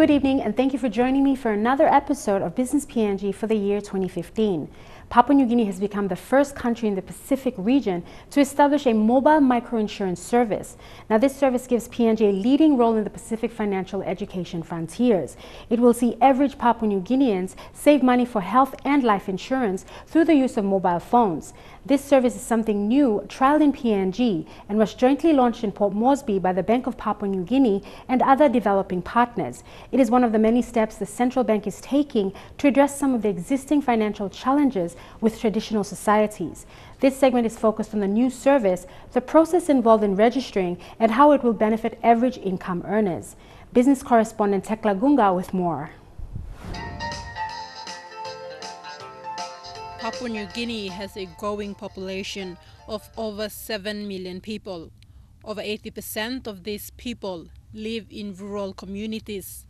Good evening, and thank you for joining me for another episode of Business PNG for the year 2015. Papua New Guinea has become the first country in the Pacific region to establish a mobile microinsurance service. Now, this service gives PNG a leading role in the Pacific financial education frontiers. It will see average Papua New Guineans save money for health and life insurance through the use of mobile phones. This service is something new, trialed in PNG, and was jointly launched in Port Moresby by the Bank of Papua New Guinea and other developing partners. It is one of the many steps the central bank is taking to address some of the existing financial challenges with traditional societies. This segment is focused on the new service, the process involved in registering, and how it will benefit average income earners. Business correspondent Tekla Gunga with more. Papua New Guinea has a growing population of over 7 million people. Over 80% of these people live in rural communities.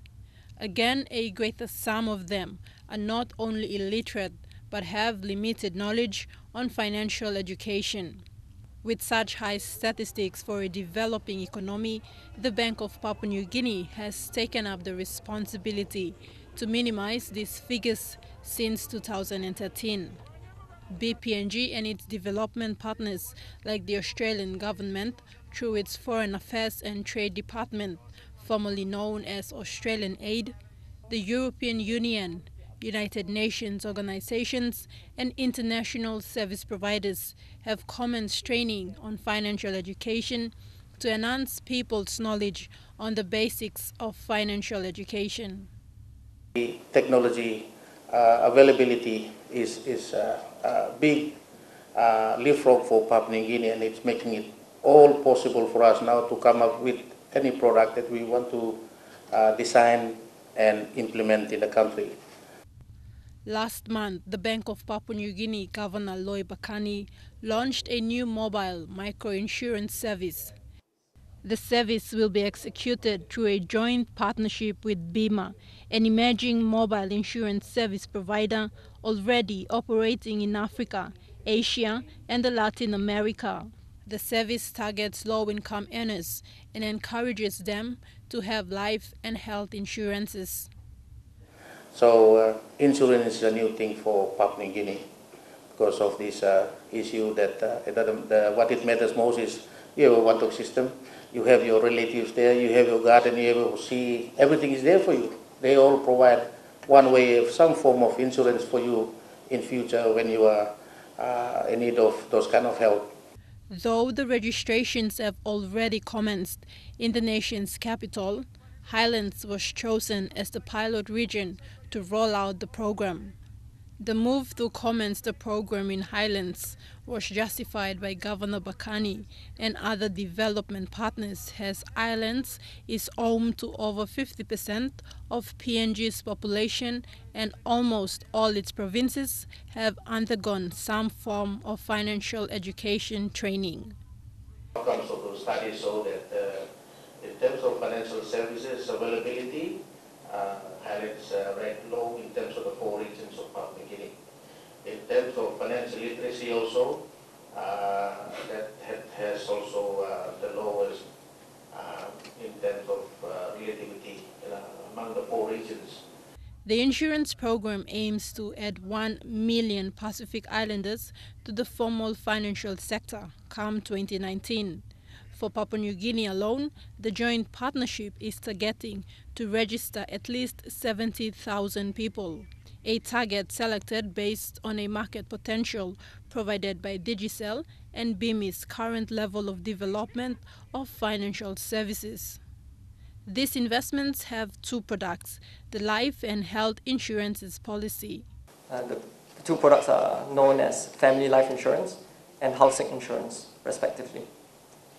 Again, a greater sum of them are not only illiterate but have limited knowledge on financial education. With such high statistics for a developing economy, the Bank of Papua New Guinea has taken up the responsibility to minimize these figures since 2013. BPNG and its development partners like the Australian government through its Foreign Affairs and Trade Department, formerly known as Australian Aid, the European Union, United Nations organizations and international service providers have commenced training on financial education to enhance people's knowledge on the basics of financial education. The technology availability is a big leapfrog for Papua New Guinea, and it's making it all possible for us now to come up with any product that we want to design and implement in the country. Last month, the Bank of Papua New Guinea Governor Loy Bakani launched a new mobile microinsurance service. The service will be executed through a joint partnership with BIMA, an emerging mobile insurance service provider already operating in Africa, Asia, and Latin America. The service targets low-income earners and encourages them to have life and health insurances. So insurance is a new thing for Papua New Guinea because of this issue that what it matters most is you have a one-talk system, you have your relatives there, you have your garden, you have see, everything is there for you. They all provide one way of some form of insurance for you in future when you are in need of those kind of help. Though the registrations have already commenced in the nation's capital, Highlands was chosen as the pilot region to roll out the program. The move to commence the program in Highlands was justified by Governor Bakani and other development partners, as Highlands is home to over 50% of PNG's population and almost all its provinces have undergone some form of financial education training. Outcomes of those studies show that in terms of financial services availability, Highlands ranked low in terms of the four regions of Papua New Guinea. In terms of financial literacy also, that has also the lowest in terms of relativity among the four regions. The insurance program aims to add 1 million Pacific Islanders to the formal financial sector come 2019. For Papua New Guinea alone, the joint partnership is targeting to register at least 70,000 people, a target selected based on a market potential provided by Digicel and BIMI's current level of development of financial services. These investments have two products, the life and health insurances policy. The two products are known as family life insurance and housing insurance, respectively.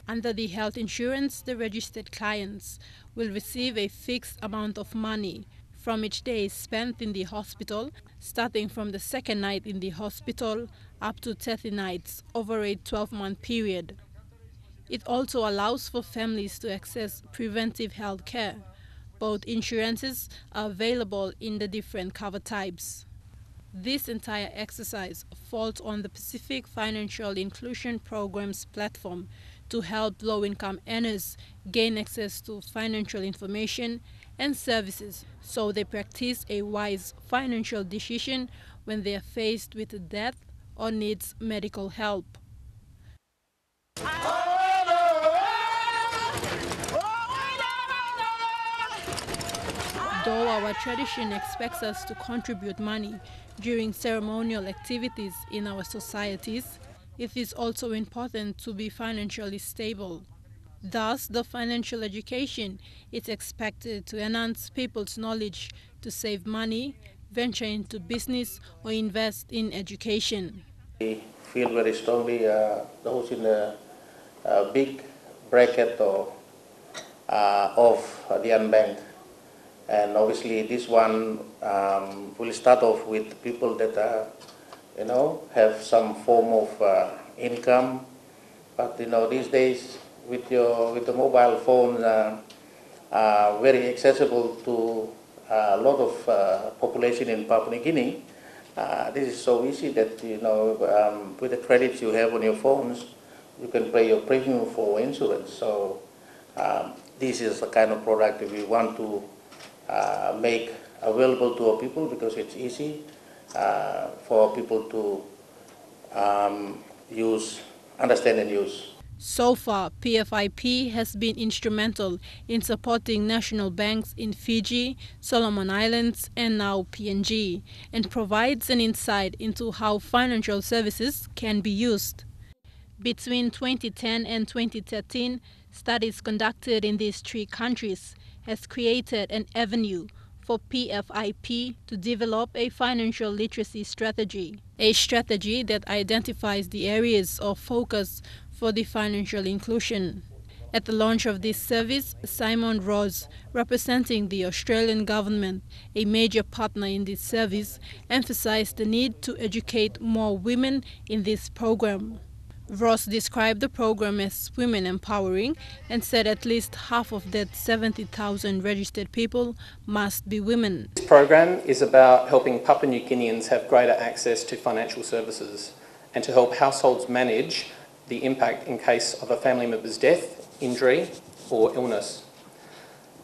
Under the health insurance, the registered clients will receive a fixed amount of money from each day spent in the hospital, starting from the second night in the hospital up to 30 nights over a 12-month period. It also allows for families to access preventive health care. Both insurances are available in the different cover types. This entire exercise falls on the Pacific Financial Inclusion Program's platform to help low-income earners gain access to financial information and services, so they practice a wise financial decision when they are faced with death or needs medical help. Though our tradition expects us to contribute money during ceremonial activities in our societies, it is also important to be financially stable. Thus, the financial education is expected to enhance people's knowledge to save money, venture into business, or invest in education. We feel very strongly those in the big bracket of the unbanked. And obviously this one will start off with people that have some form of income. But these days with the mobile phone very accessible to a lot of population in Papua New Guinea. This is so easy that with the credits you have on your phones, you can pay your premium for insurance. So this is the kind of product that we want to make available to our people, because it's easy for people to understand and use. So far, PFIP has been instrumental in supporting national banks in Fiji, Solomon Islands, and now PNG, and provides an insight into how financial services can be used. Between 2010 and 2013, studies conducted in these three countries has created an avenue for PFIP to develop a financial literacy strategy, a strategy that identifies the areas of focus for the financial inclusion. At the launch of this service, Simon Rose, representing the Australian government, a major partner in this service, emphasized the need to educate more women in this program. Ross described the program as women empowering and said at least half of that 70,000 registered people must be women. This program is about helping Papua New Guineans have greater access to financial services and to help households manage the impact in case of a family member's death, injury or illness.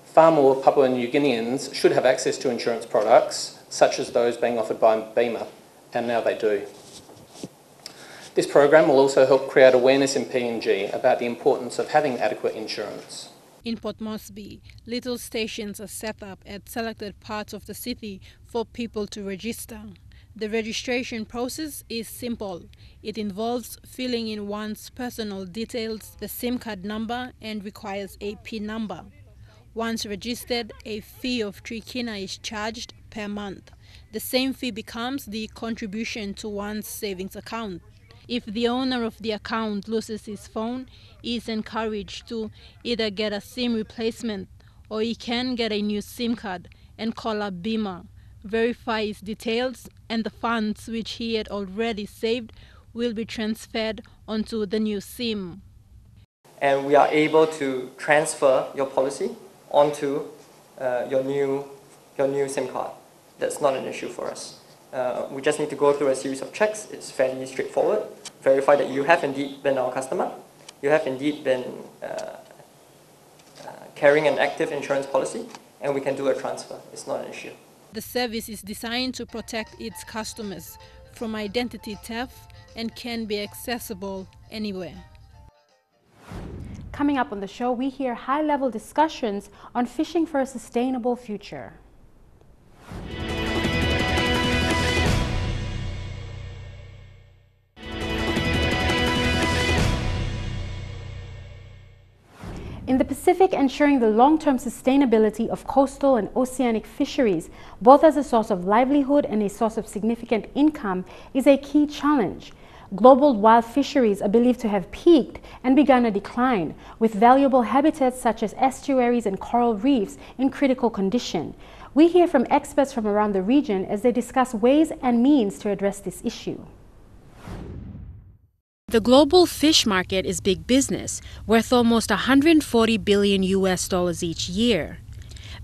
Far more Papua New Guineans should have access to insurance products such as those being offered by BEMA, and now they do. This program will also help create awareness in PNG about the importance of having adequate insurance. In Port Moresby, little stations are set up at selected parts of the city for people to register. The registration process is simple. It involves filling in one's personal details, the SIM card number, and requires a PIN number. Once registered, a fee of 3 kina is charged per month. The same fee becomes the contribution to one's savings account. If the owner of the account loses his phone, he is encouraged to either get a SIM replacement or he can get a new SIM card and call up BEMA, verify his details, and the funds which he had already saved will be transferred onto the new SIM. And we are able to transfer your policy onto your new SIM card. That's not an issue for us. We just need to go through a series of checks. It's fairly straightforward. Verify that you have indeed been our customer. You have indeed been carrying an active insurance policy, and we can do a transfer. It's not an issue. The service is designed to protect its customers from identity theft and can be accessible anywhere. Coming up on the show, we hear high-level discussions on fishing for a sustainable future. In the Pacific, ensuring the long-term sustainability of coastal and oceanic fisheries, both as a source of livelihood and a source of significant income, is a key challenge. Global wild fisheries are believed to have peaked and begun a decline, with valuable habitats such as estuaries and coral reefs in critical condition. We hear from experts from around the region as they discuss ways and means to address this issue. The global fish market is big business, worth almost $140 billion each year.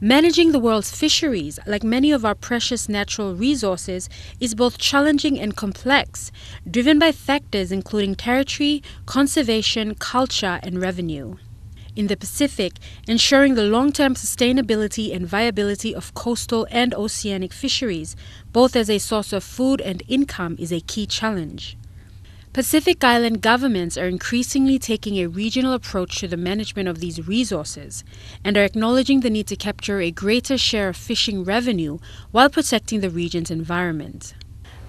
Managing the world's fisheries, like many of our precious natural resources, is both challenging and complex, driven by factors including territory, conservation, culture, and revenue. in the Pacific, ensuring the long-term sustainability and viability of coastal and oceanic fisheries, both as a source of food and income, is a key challenge. Pacific Island governments are increasingly taking a regional approach to the management of these resources and are acknowledging the need to capture a greater share of fishing revenue while protecting the region's environment.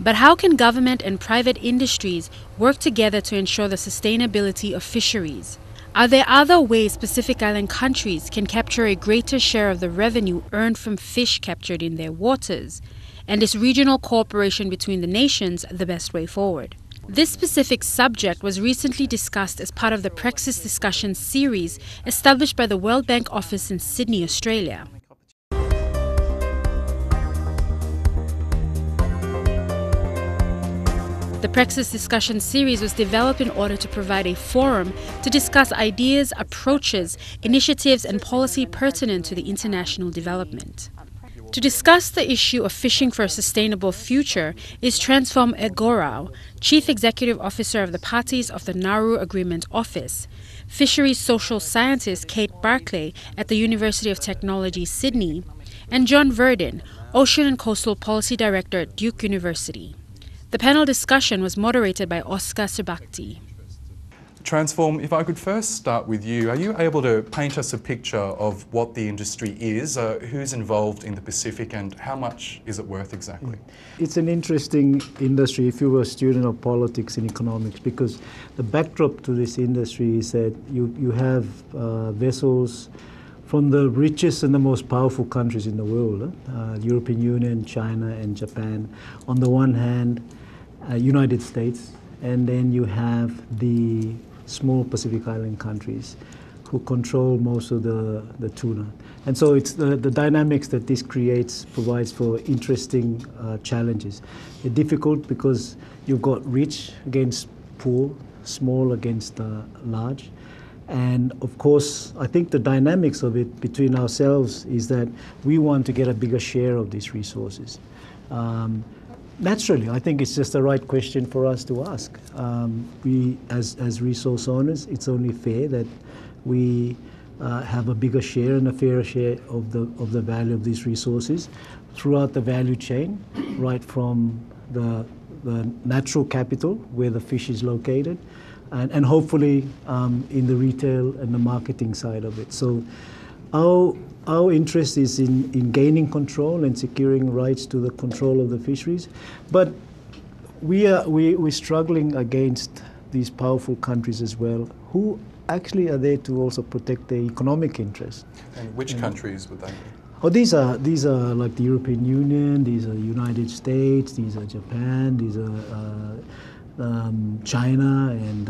But how can government and private industries work together to ensure the sustainability of fisheries? Are there other ways Pacific Island countries can capture a greater share of the revenue earned from fish captured in their waters? And is regional cooperation between the nations the best way forward? This specific subject was recently discussed as part of the Praxis Discussion series established by the World Bank office in Sydney, Australia. The Praxis Discussion series was developed in order to provide a forum to discuss ideas, approaches, initiatives and policy pertinent to the international development. To discuss the issue of fishing for a sustainable future is Transform Egorau, Chief Executive Officer of the Parties of the Nauru Agreement Office, Fisheries Social Scientist Kate Barclay at the University of Technology, Sydney, and John Verdin, Ocean and Coastal Policy Director at Duke University. The panel discussion was moderated by Oscar Subakti. Transform, if I could first start with you, are you able to paint us a picture of what the industry is, who's involved in the Pacific and how much is it worth exactly? It's an interesting industry if you were a student of politics and economics, because the backdrop to this industry is that you have vessels from the richest and the most powerful countries in the world, European Union, China and Japan. On the one hand, United States, and then you have the small Pacific Island countries who control most of the tuna. And so it's the dynamics that this creates provides for interesting challenges. They're difficult because you've got rich against poor, small against large. And of course, I think the dynamics of it between ourselves is that we want to get a bigger share of these resources. Naturally, I think it's just the right question for us to ask. We, as resource owners, it's only fair that we have a bigger share and a fairer share of the value of these resources throughout the value chain, right from the natural capital where the fish is located, and hopefully in the retail and the marketing side of it. So our interest is in gaining control and securing rights to the control of the fisheries, but we're struggling against these powerful countries as well, who actually are there to also protect their economic interests. And which countries would they be? Oh, these are like the European Union, these are United States, these are Japan, these are China and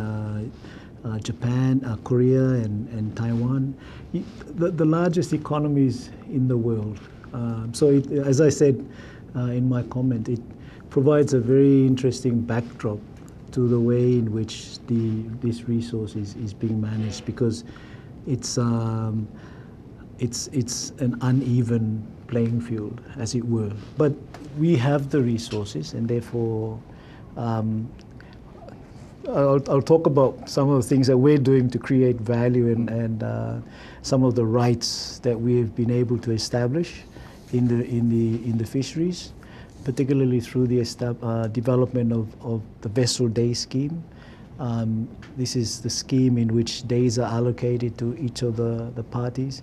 Japan, Korea and Taiwan, the largest economies in the world. So as I said in my comment, it provides a very interesting backdrop to the way in which this resource is being managed, because it's an uneven playing field, as it were. But we have the resources, and therefore I'll talk about some of the things that we're doing to create value and some of the rights that we've been able to establish in the fisheries, particularly through the development of the vessel day scheme. This is the scheme in which days are allocated to each of the parties.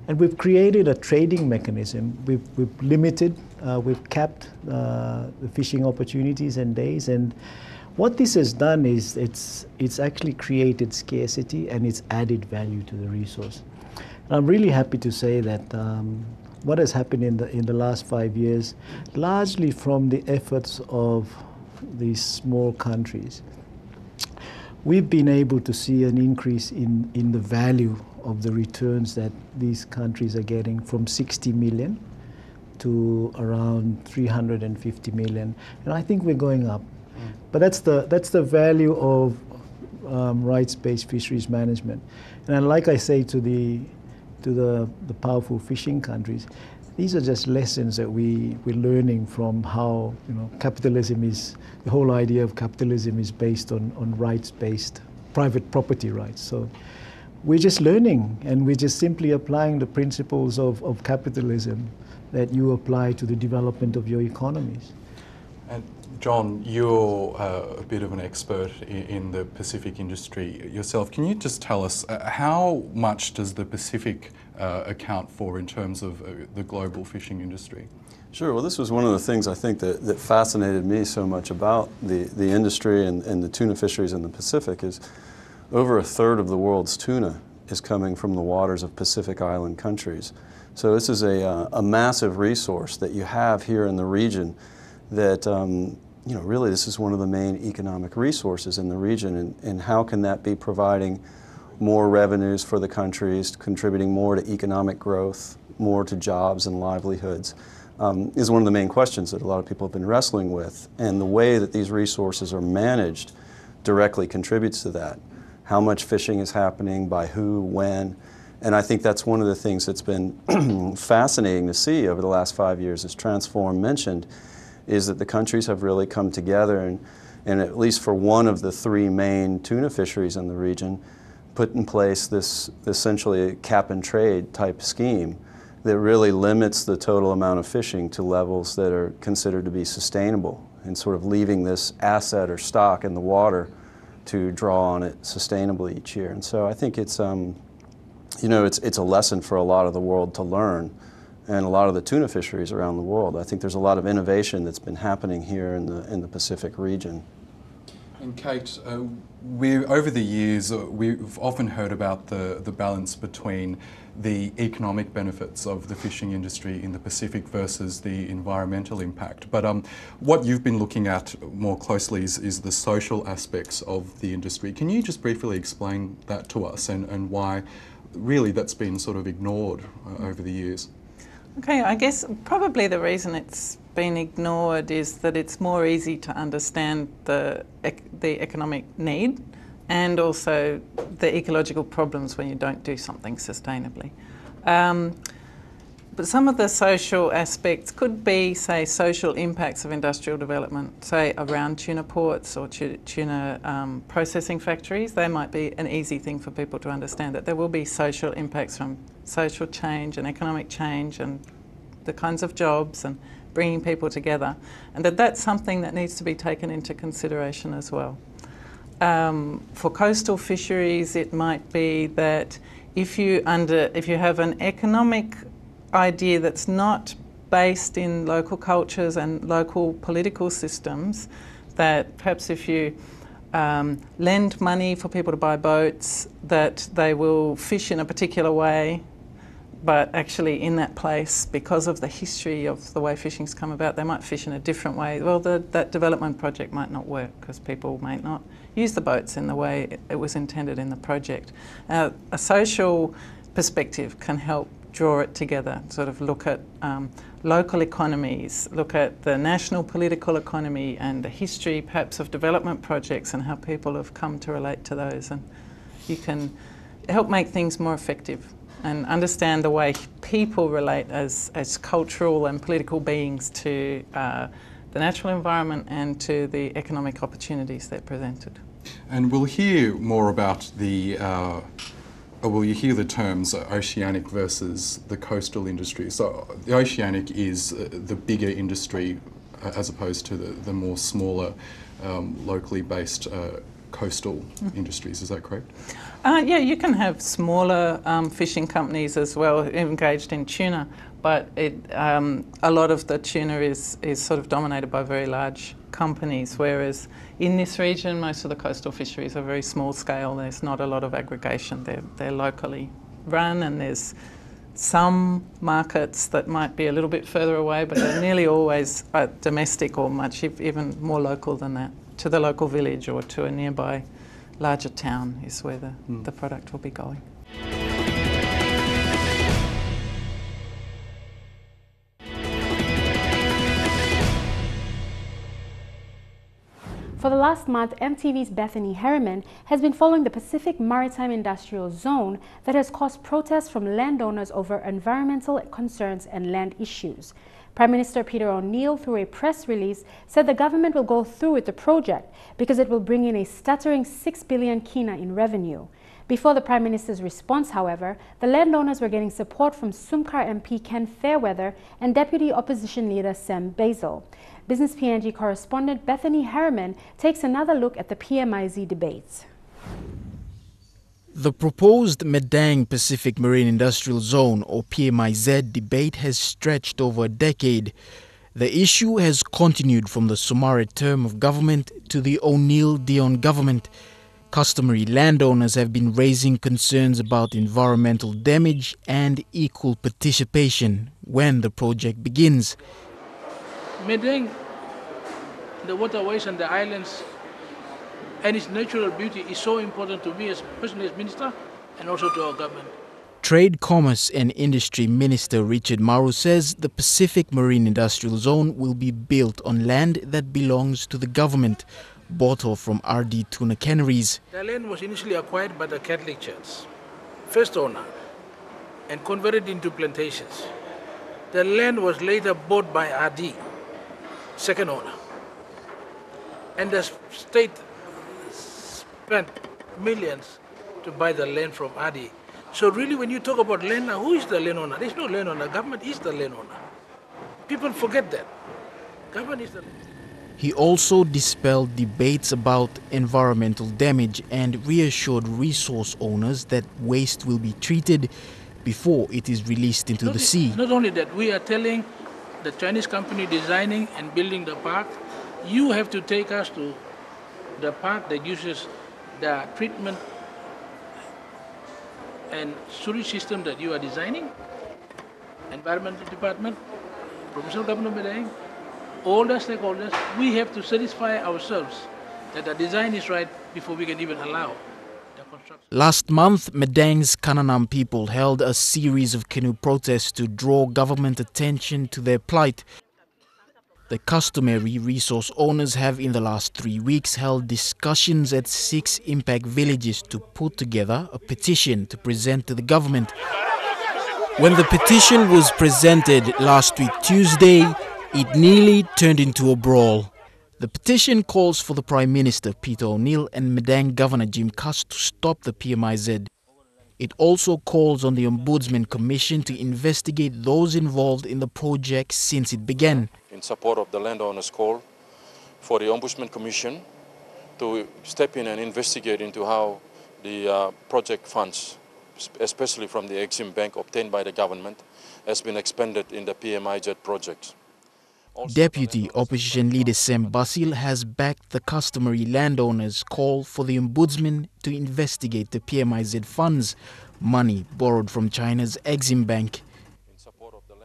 And we've created a trading mechanism. We've limited, we've capped the fishing opportunities and days. And what this has done is it's actually created scarcity and it's added value to the resource. And I'm really happy to say that what has happened in the last 5 years, largely from the efforts of these small countries, we've been able to see an increase in the value of the returns that these countries are getting, from 60 million to around 350 million. And I think we're going up. But that's the value of rights-based fisheries management. And like I say to the powerful fishing countries, these are just lessons that we're learning from how capitalism is, the whole idea of capitalism is based on rights-based private property rights. So we're just learning, and we're just simply applying the principles of capitalism that you apply to the development of your economies. And John, you're a bit of an expert in the Pacific industry yourself. Can you just tell us how much does the Pacific account for in terms of the global fishing industry? Sure. Well, this was one of the things I think that fascinated me so much about the industry and the tuna fisheries in the Pacific is over a third of the world's tuna is coming from the waters of Pacific Island countries. So this is a massive resource that you have here in the region that, you know, really this is one of the main economic resources in the region, and how can that be providing more revenues for the countries, contributing more to economic growth, more to jobs and livelihoods, is one of the main questions that a lot of people have been wrestling with. And the way that these resources are managed directly contributes to that. How much fishing is happening, by who, when, and I think that's one of the things that's been fascinating to see over the last 5 years, as Transform mentioned, is that the countries have really come together and at least for one of the three main tuna fisheries in the region, put in place this essentially cap and trade type scheme that really limits the total amount of fishing to levels that are considered to be sustainable, and sort of leaving this asset or stock in the water to draw on it sustainably each year. And so I think it's, you know, it's a lesson for a lot of the world to learn, and a lot of the tuna fisheries around the world. I think there's a lot of innovation that's been happening here in the Pacific region. And Kate, over the years, we've often heard about the balance between the economic benefits of the fishing industry in the Pacific versus the environmental impact. But what you've been looking at more closely is the social aspects of the industry. Can you just briefly explain that to us, and why really that's been sort of ignored over the years? Okay, I guess probably the reason it's been ignored is that it's more easy to understand the economic need and also the ecological problems when you don't do something sustainably. But some of the social aspects could be, say, social impacts of industrial development, say around tuna ports or tuna processing factories. They might be an easy thing for people to understand, that there will be social impacts from social change and economic change and the kinds of jobs and bringing people together, and that's something that needs to be taken into consideration as well. For coastal fisheries, it might be that if you have an economic idea that's not based in local cultures and local political systems, that perhaps if you lend money for people to buy boats, that they will fish in a particular way, but actually in that place, because of the history of the way fishing's come about, they might fish in a different way. Well, that development project might not work because people might not use the boats in the way it was intended in the project. A social perspective can help draw it together, sort of look at local economies, look at the national political economy and the history perhaps of development projects and how people have come to relate to those, and you can help make things more effective and understand the way people relate as cultural and political beings to the natural environment and to the economic opportunities they're presented. And we'll hear more about the well, you hear the terms oceanic versus the coastal industry. So the oceanic is the bigger industry as opposed to the more smaller, locally based coastal industries. Is that correct? Yeah, you can have smaller fishing companies as well engaged in tuna, but a lot of the tuna is sort of dominated by very large companies, whereas in this region most of the coastal fisheries are very small scale. There's not a lot of aggregation. They're locally run, and there's some markets that might be a little bit further away, but they're nearly always domestic or much even more local than that, to the local village or to a nearby larger town is where the product will be going. For the last month, EMTV's Bethany Harriman has been following the Pacific Maritime Industrial Zone that has caused protests from landowners over environmental concerns and land issues. Prime Minister Peter O'Neill, through a press release, said the government will go through with the project because it will bring in a staggering 6 billion kina in revenue. Before the Prime Minister's response, however, the landowners were getting support from Sumcar MP Ken Fairweather and Deputy Opposition Leader Sam Basil. Business PNG correspondent Bethany Harriman takes another look at the PMIZ debates. The proposed Medang Pacific Marine Industrial Zone, or PMIZ, debate has stretched over a decade. The issue has continued from the Sumare term of government to the O'Neill-Dion government. Customary landowners have been raising concerns about environmental damage and equal participation when the project begins. Medang, the waterways and the islands and its natural beauty is so important to me as personally as minister and also to our government. Trade, Commerce and Industry Minister Richard Maru says the Pacific Marine Industrial Zone will be built on land that belongs to the government, bought off from RD Tuna Canneries. The land was initially acquired by the Catholic Church, first owner, and converted into plantations. The land was later bought by RD, second owner. And the state spent millions to buy the land from RD. So really when you talk about land now, who is the landowner? There's no landowner, government is the landowner. People forget that. Government is the landowner. He also dispelled debates about environmental damage and reassured resource owners that waste will be treated before it is released into the sea. Not only that, we are telling the Chinese company designing and building the park, you have to take us to the park that uses the treatment and sewage system that you are designing, Environmental Department, Provincial Government of Medang, all the stakeholders, we have to satisfy ourselves that the design is right before we can even allow the construction. Last month, Medang's Kananam people held a series of canoe protests to draw government attention to their plight. The customary resource owners have in the last 3 weeks held discussions at 6 impact villages to put together a petition to present to the government. When the petition was presented last week Tuesday, it nearly turned into a brawl. The petition calls for the Prime Minister Peter O'Neill and Medang Governor Jim Cuss to stop the PMIZ. It also calls on the Ombudsman Commission to investigate those involved in the project since it began. In support of the landowners' call for the Ombudsman Commission to step in and investigate into how the project funds, especially from the Exim Bank obtained by the government, has been expended in the PMIZ project. Deputy Opposition Leader Sam Basil has backed the customary landowners' call for the Ombudsman to investigate the PMIZ funds, money borrowed from China's Exim Bank.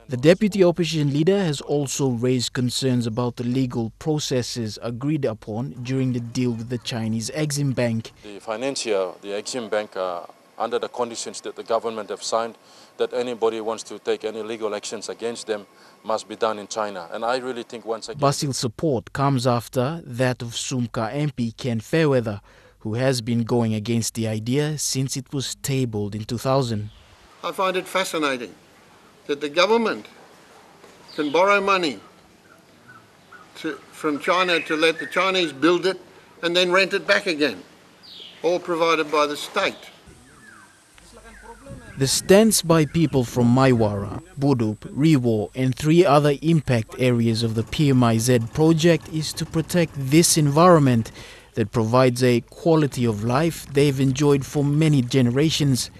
The Deputy Opposition Leader has also raised concerns about the legal processes agreed upon during the deal with the Chinese Exim Bank. The financier, the Exim Bank, under the conditions that the government have signed, that anybody wants to take any legal actions against them must be done in China. And I really think once again... Basil's support comes after that of Sumcar MP Ken Fairweather, who has been going against the idea since it was tabled in 2000. I find it fascinating that the government can borrow money from China to let the Chinese build it and then rent it back again, all provided by the state. The stance by people from Maiwara, Budup, Rewo and 3 other impact areas of the PMIZ project is to protect this environment that provides a quality of life they've enjoyed for many generations,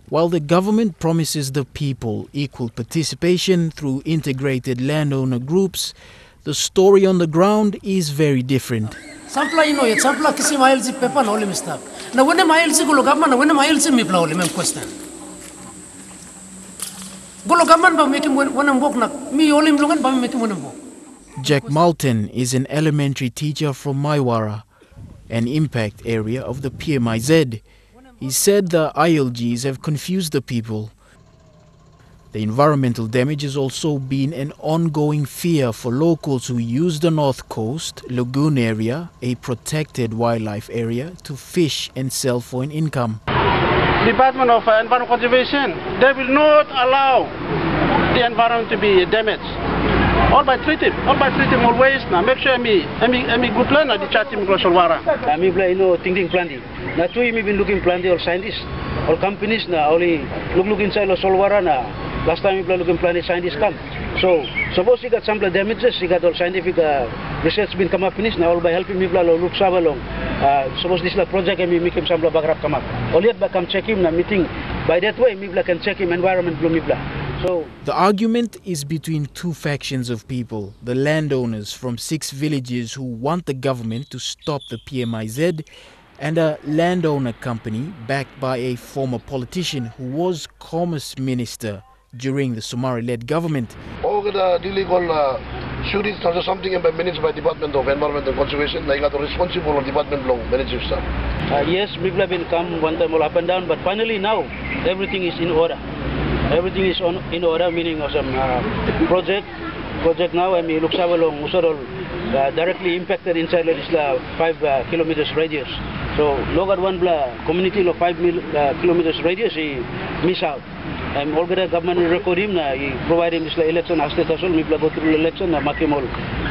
while the government promises the people equal participation through integrated landowner groups. The story on the ground is very different. Sampla sampla kisi miles paper no lim stop. Na wene miles gulo government na wene miles mi pla lim question. Jack Moulton is an elementary teacher from Maiwara, an impact area of the PMIZ. He said the ILGs have confused the people. The environmental damage has also been an ongoing fear for locals who use the North Coast Lagoon area, a protected wildlife area, to fish and sell for an income. Department of Environment Conservation, they will not allow the environment to be damaged. all by treat him always. Now make sure me good plan na di chat him go solwara. Me play thinking planty. Na tu me been looking planty or scientists, all companies na only look inside lo solwara na. Last time we play looking planty scientists come. So suppose he got some damages, he got all scientific research been come up finish now all by helping me play look saba long. Suppose this la project and me make him some bagrap come up. All yet back come check him na meeting. By that way, me can check him environment blue me. So the argument is between two factions of people, the landowners from 6 villages who want the government to stop the PMIZ and a landowner company backed by a former politician who was Commerce Minister during the Somali-led government. All the illegal shootings or something managed by Department of Environment and Conservation, they got responsible of Department law managing stuff. Yes, people have been come one time all up and down, but finally now everything is in order. Everything is in order, meaning of some project now. I mean, looks along directly impacted inside this 5 kilometers radius. So look at one community of 5 kilometers radius, he miss out. And all the government record him, he provide him this election as state council, go through the election, make him all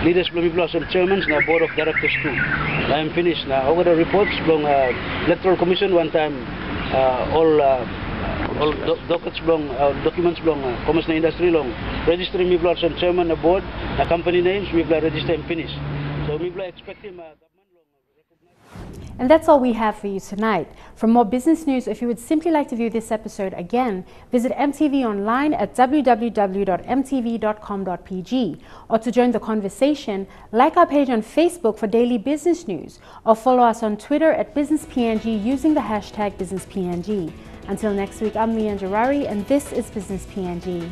leaders, some chairmen, board of directors too. I am finished now. All the reports from electoral commission one time, all documents belong commerce industry long registering me some chairman the board the company names me register and finish so me expect him And that's all we have for you tonight. For more business news, if you would simply like to view this episode again, visit MTV online at www.mtv.com.pg, or to join the conversation, like our page on Facebook for daily business news, or follow us on Twitter at Business PNG using the hashtag Business PNG. Until next week, I'm Leanne Jarari, and this is Business PNG.